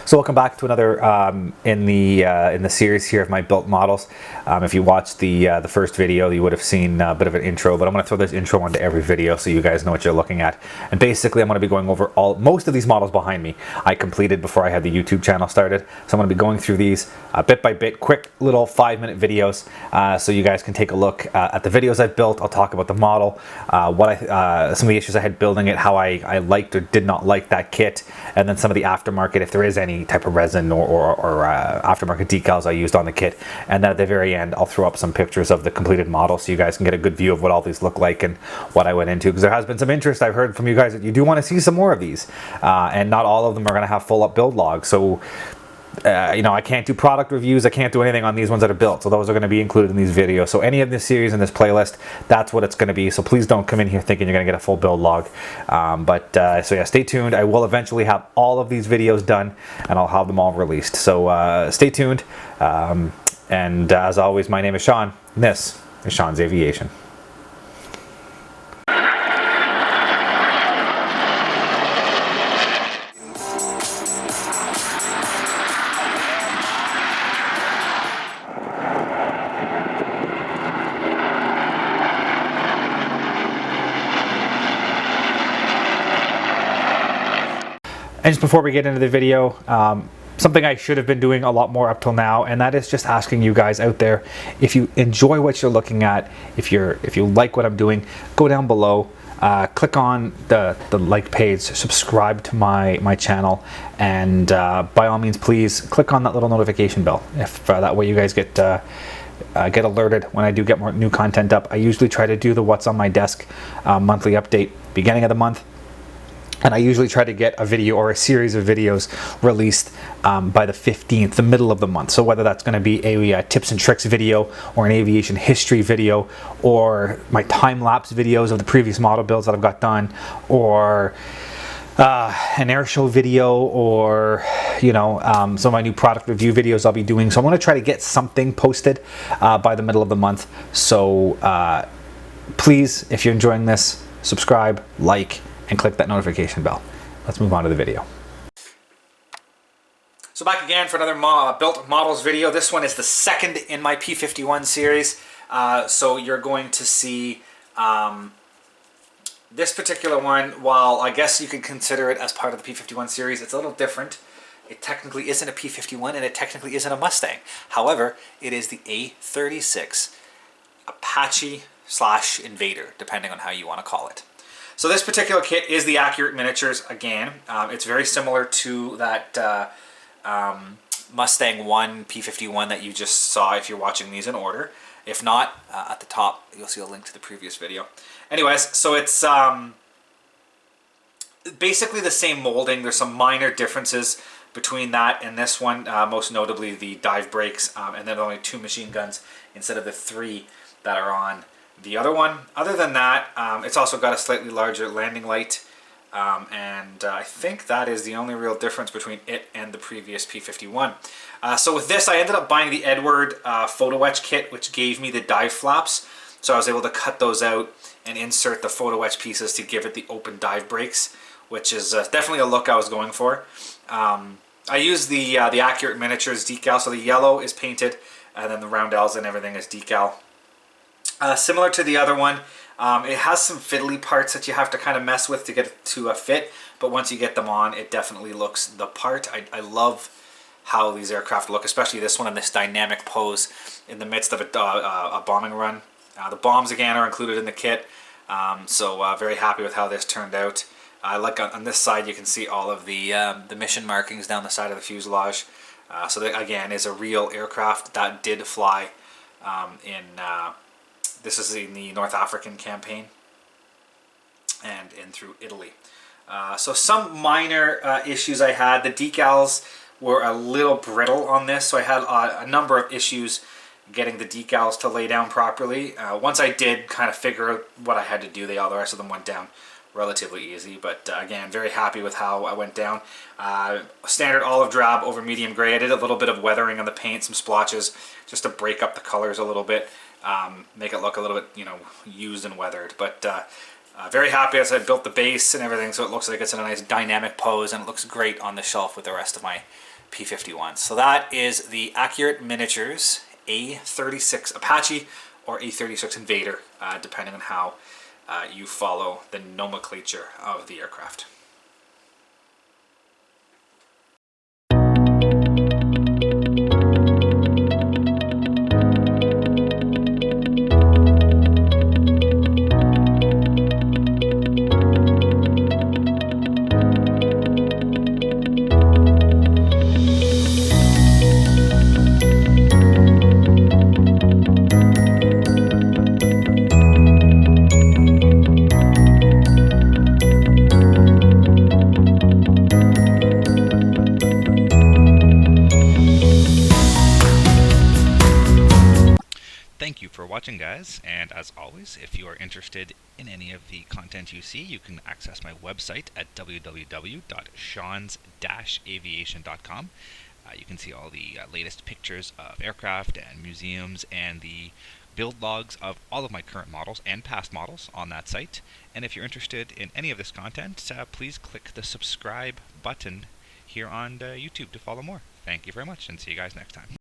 So welcome back to another in the series here of my built models. If you watched the first video, you would have seen a bit of an intro, but I'm going to throw this intro onto every video so you guys know what you're looking at. And basically, I'm going to be going over most of these models behind me. I completed before I had the YouTube channel started, so I'm going to be going through these bit by bit, quick little 5-minute videos, so you guys can take a look at the videos I've built. I'll talk about the model, some of the issues I had building it, how I liked or did not like that kit, and then some of the aftermarket, if there is any type of resin or aftermarket decals I used on the kit. And then at the very end, I'll throw up some pictures of the completed model so you guys can get a good view of what all these look like and what I went into, because there has been some interest. I've heard from you guys that you do want to see some more of these, and not all of them are going to have full up build logs. So you know, I can't do product reviews, I can't do anything on these ones that are built, so those are going to be included in these videos. So any of this series in this playlist, that's what it's going to be. So please don't come in here thinking you're going to get a full build log. So yeah, stay tuned. I will eventually have all of these videos done, and I'll have them all released. So stay tuned. And as always, my name is Sean, and this is Sean's Aviation. And just before we get into the video, something I should have been doing a lot more up till now, and that is just asking you guys out there, if you enjoy what you're looking at, if you like what I'm doing, go down below, click on the like page, subscribe to my channel, and by all means, please click on that little notification bell. If that way you guys get alerted when I do get more new content up. I usually try to do the what's on my desk monthly update beginning of the month. And I usually try to get a video or a series of videos released by the 15th, the middle of the month. So whether that's going to be a tips and tricks video, or an aviation history video, or my time-lapse videos of the previous model builds that I've got done, or an air show video, or some of my new product review videos I'll be doing. So I'm going to try to get something posted by the middle of the month. So please, if you're enjoying this, subscribe, like, and click that notification bell. Let's move on to the video. So back again for another built models video. This one is the second in my P51 series. So you're going to see this particular one, while I guess you could consider it as part of the P51 series, it's a little different. It technically isn't a P51 and it technically isn't a Mustang. However, it is the A-36 Apache / Invader, depending on how you want to call it. So this particular kit is the accurate miniatures again. It's very similar to that Mustang 1 P51 that you just saw if you're watching these in order. If not, at the top you'll see a link to the previous video. Anyways, so it's basically the same molding. There's some minor differences between that and this one, most notably the dive brakes, and then only 2 machine guns instead of the 3 that are on the other one. Other than that, it's also got a slightly larger landing light, and I think that is the only real difference between it and the previous P51. So with this, I ended up buying the Eduard Photoetch kit, which gave me the dive flaps, so I was able to cut those out and insert the Photoetch pieces to give it the open dive brakes, which is definitely a look I was going for. I used the Accurate Miniatures decal, so the yellow is painted, and then the roundels and everything is decal. Similar to the other one, it has some fiddly parts that you have to kind of mess with to get it to fit, but once you get them on, it definitely looks the part. I love how these aircraft look, especially this one in this dynamic pose in the midst of a bombing run. The bombs again are included in the kit, so very happy with how this turned out. Like on this side, you can see all of the mission markings down the side of the fuselage. So that again is a real aircraft that did fly this is in the North African campaign and in through Italy. So some minor issues I had. The decals were a little brittle on this, so I had a number of issues getting the decals to lay down properly. Once I did kind of figure out what I had to do, the rest of them went down relatively easy. But again, very happy with how I went down. Standard olive drab over medium gray. I did a little bit of weathering on the paint, some splotches, just to break up the colors a little bit. Make it look a little bit, used and weathered. But Very happy as I built the base and everything, so it looks like it's in a nice dynamic pose, and it looks great on the shelf with the rest of my P-51s. So that is the Accurate Miniatures A-36 Apache or A-36 Invader, depending on how you follow the nomenclature of the aircraft. Thank you for watching, guys, and as always, if you are interested in any of the content you see, you can access my website at www.seans-aviation.com. You can see all the latest pictures of aircraft and museums and the build logs of all of my current models and past models on that site. And if you're interested in any of this content, please click the subscribe button here on YouTube to follow more. Thank you very much, and see you guys next time.